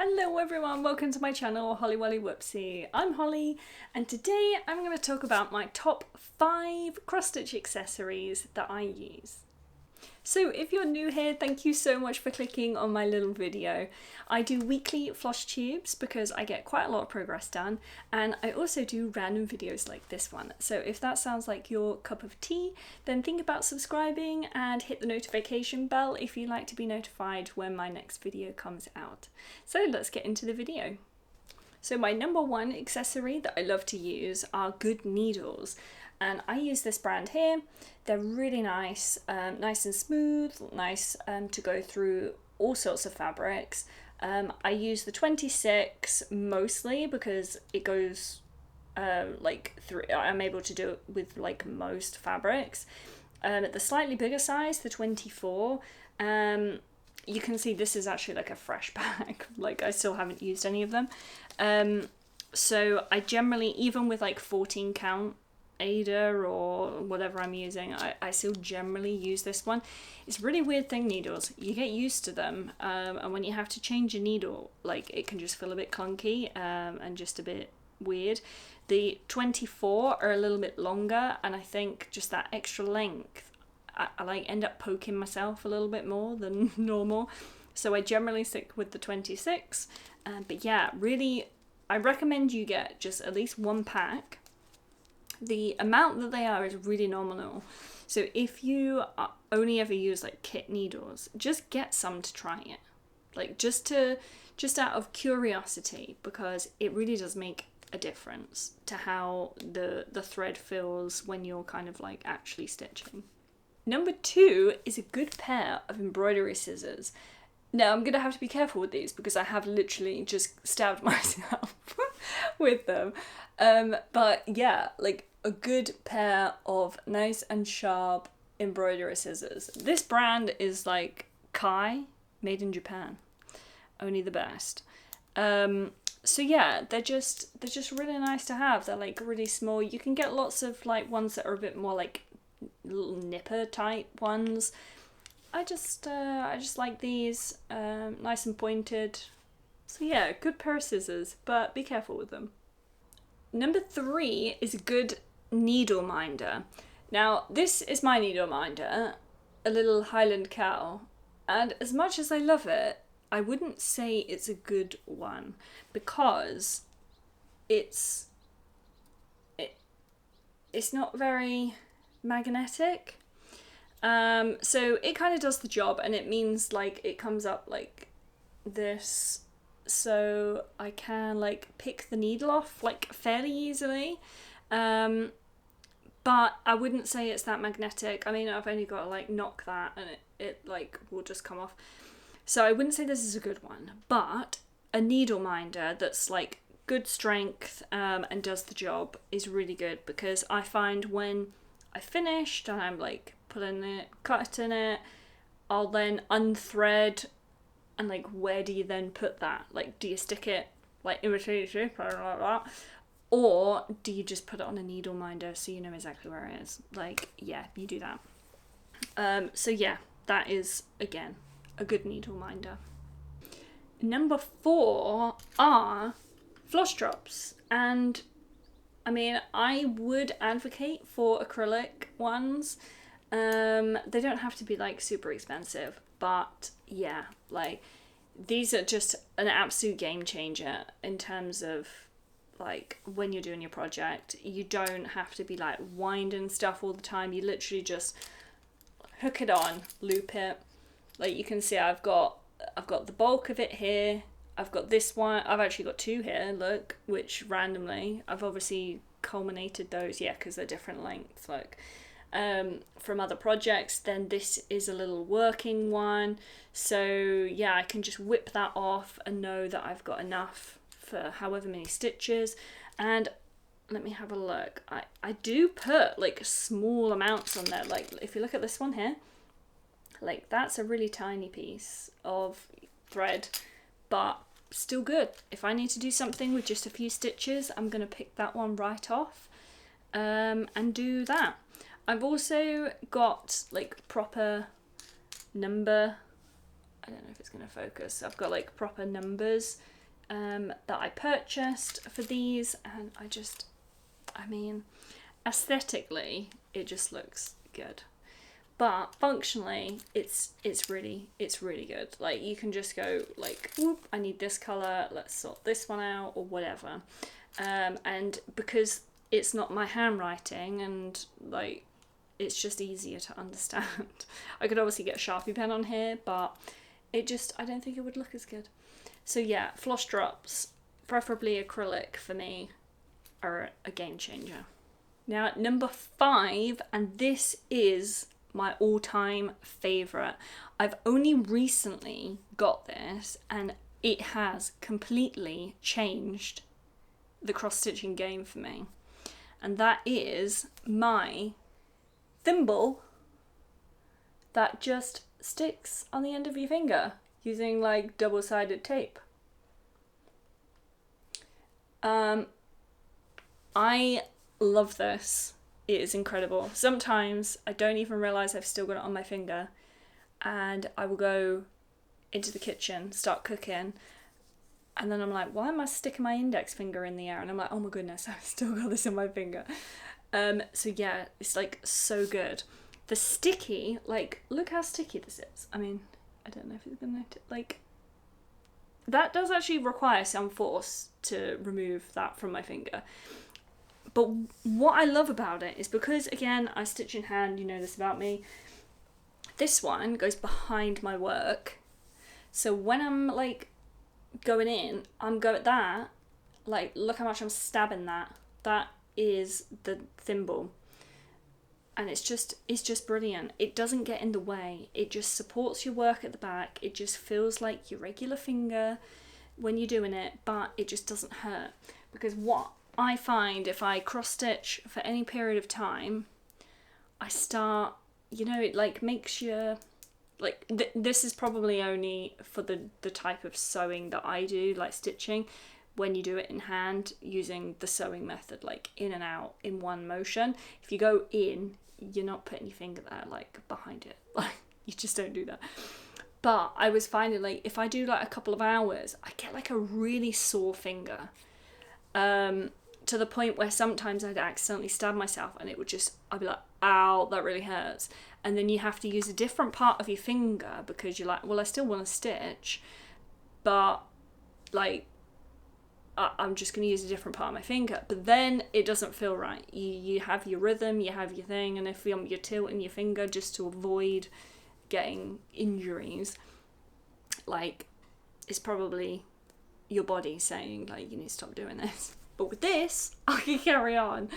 Hello everyone, welcome to my channel, Holly Wolly Whoopsie. I'm Holly, and today I'm going to talk about my top 5 cross-stitch accessories that I use. So if you're new here, thank you so much for clicking on my little video. I do weekly floss tubes because I get quite a lot of progress done, and I also do random videos like this one. So if that sounds like your cup of tea, then think about subscribing and hit the notification bell if you'd like to be notified when my next video comes out. So let's get into the video. So my number one accessory that I love to use are good needles. And I use this brand here. They're really nice, nice and smooth, nice to go through all sorts of fabrics. I use the 26 mostly because it goes I'm able to do it with like most fabrics. The slightly bigger size, the 24, you can see this is actually like a fresh bag. Like I still haven't used any of them. So I generally, even with like 14 count Aida or whatever I'm using, I still generally use this one. It's a really weird thing, needles. You get used to them, and when you have to change a needle, like it can just feel a bit clunky and just a bit weird. The 24 are a little bit longer, and I think just that extra length, I like end up poking myself a little bit more than normal. So I generally stick with the 26. But yeah, really, I recommend you get just at least one pack. The amount that they are is really nominal. So if you only ever use like kit needles, just get some to try it. Like just out of curiosity, because it really does make a difference to how the thread feels when you're kind of like actually stitching. Number 2 is a good pair of embroidery scissors. Now I'm gonna have to be careful with these because I have literally just stabbed myself with them. But yeah, like a good pair of nice and sharp embroidery scissors. This brand is like Kai, made in Japan. Only the best. So yeah, they're just really nice to have. They're like really small. You can get lots of like ones that are a bit more like little nipper type ones. I just like these, nice and pointed. So yeah, good pair of scissors, but be careful with them. Number 3 is a good needle minder. Now this is my needle minder, a little Highland cow, and as much as I love it, I wouldn't say it's a good one because it's not very magnetic. So it kind of does the job, and it means like it comes up like this, so I can like pick the needle off like fairly easily. But I wouldn't say it's that magnetic. I mean, I've only got to like knock that and it like will just come off. So I wouldn't say this is a good one, but a needle minder that's like good strength and does the job is really good, because I find when I finished and I'm like pulling it, cutting it, I'll then unthread, and like where do you then put that? Like, do you stick it like in between like that? Or do you just put it on a needle minder so you know exactly where it is? Like, yeah, you do that. So yeah, that is, again, a good needle minder. Number 4 are floss drops. And I mean, I would advocate for acrylic ones. They don't have to be like super expensive, but yeah, like these are just an absolute game changer in terms of like when you're doing your project. You don't have to be like winding stuff all the time. You literally just hook it on, loop it. Like you can see I've got the bulk of it here. I've got this one. I've actually got 2 here, look, which randomly I've obviously culminated those, yeah, because they're different lengths, look, from other projects. Then this is a little working one, so yeah, I can just whip that off and know that I've got enough for however many stitches. And let me have a look. I do put like small amounts on there. Like if you look at this one here, like that's a really tiny piece of thread, but still good. If I need to do something with just a few stitches, I'm gonna pick that one right off and do that. I've also got like proper number I don't know if it's going to focus. I've got like proper numbers that I purchased for these, and I mean, aesthetically, it just looks good. But functionally, it's really good. Like, you can just go like, whoop, I need this colour, let's sort this one out, or whatever. And because it's not my handwriting, and like, it's just easier to understand. I could obviously get a Sharpie pen on here, but I don't think it would look as good. So yeah, floss drops, preferably acrylic for me, are a game changer. Now at number 5, and this is my all-time favourite. I've only recently got this, and it has completely changed the cross-stitching game for me. And that is my thimble that just sticks on the end of your finger using like double-sided tape. I love this. It is incredible. Sometimes I don't even realise I've still got it on my finger, and I will go into the kitchen, start cooking, and then I'm like, why am I sticking my index finger in the air? And I'm like, oh my goodness, I've still got this on my finger. So yeah, it's like so good. The sticky, like, look how sticky this is. I mean, I don't know if it's gonna, like, that does actually require some force to remove that from my finger. But what I love about it is because, again, I stitch in hand, you know this about me, this one goes behind my work. So when I'm, like, going in, I'm going at that, like, look how much I'm stabbing that. That is the thimble. And it's just brilliant. It doesn't get in the way. It just supports your work at the back. It just feels like your regular finger when you're doing it, but it just doesn't hurt. Because what I find if I cross stitch for any period of time, I start, you know, it like makes you, like, this is probably only for the type of sewing that I do, like stitching, when you do it in hand using the sewing method, like in and out in one motion. If you go in, you're not putting your finger there, like behind it. Like, you just don't do that. But I was finding, like, if I do like a couple of hours, I get like a really sore finger. To the point where sometimes I'd accidentally stab myself, and I'd be like, ow, that really hurts. And then you have to use a different part of your finger because you're like, well, I still want to stitch, but like, I'm just going to use a different part of my finger. But then it doesn't feel right. You have your rhythm, you have your thing, and if you're tilting your finger just to avoid getting injuries, like, it's probably your body saying, like, you need to stop doing this. But with this, I can carry on.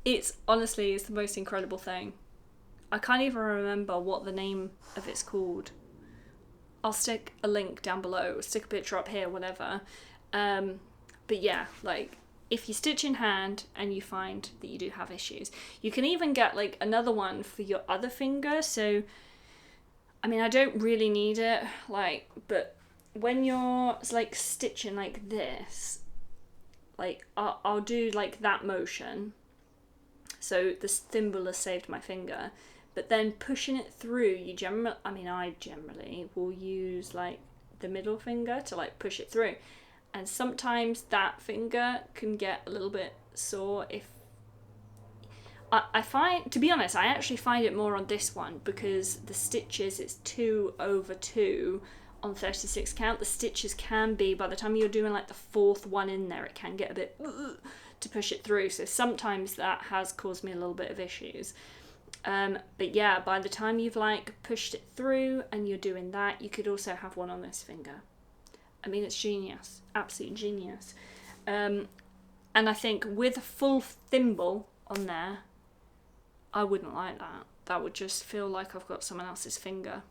It's the most incredible thing. I can't even remember what the name of it's called. I'll stick a link down below, stick a picture up here, whatever. But yeah, like, if you stitch in hand and you find that you do have issues, you can even get like another one for your other finger. So, I mean, I don't really need it, like, but when you're like stitching like this, like, I'll do like that motion. So this thimble has saved my finger, but then pushing it through, I generally will use like the middle finger to like push it through. And sometimes that finger can get a little bit sore if I find, to be honest, I actually find it more on this one because the stitches, it's 2/2 on 36 count. The stitches can be, by the time you're doing like the fourth one in there, it can get a bit to push it through. So sometimes that has caused me a little bit of issues. But yeah, by the time you've like pushed it through and you're doing that, you could also have one on this finger. I mean, it's genius, absolute genius. And I think with a full thimble on there, I wouldn't like that. That would just feel like I've got someone else's finger.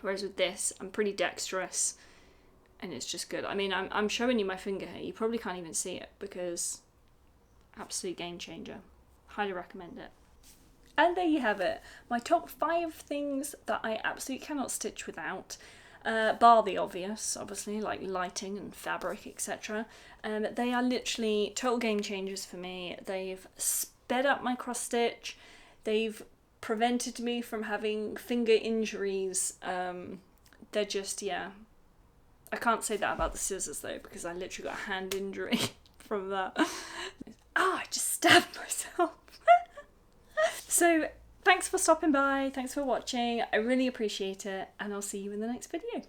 Whereas with this, I'm pretty dexterous and it's just good. I mean, I'm showing you my finger here. You probably can't even see it because absolute game changer. Highly recommend it. And there you have it. My top 5 things that I absolutely cannot stitch without. Bar the obvious, obviously, like lighting and fabric, etc. They are literally total game changers for me. They've sped up my cross stitch. They've prevented me from having finger injuries they're just, yeah. I can't say that about the scissors though, because I literally got a hand injury from that. I just stabbed myself. So thanks for stopping by, thanks for watching, I really appreciate it, and I'll see you in the next video.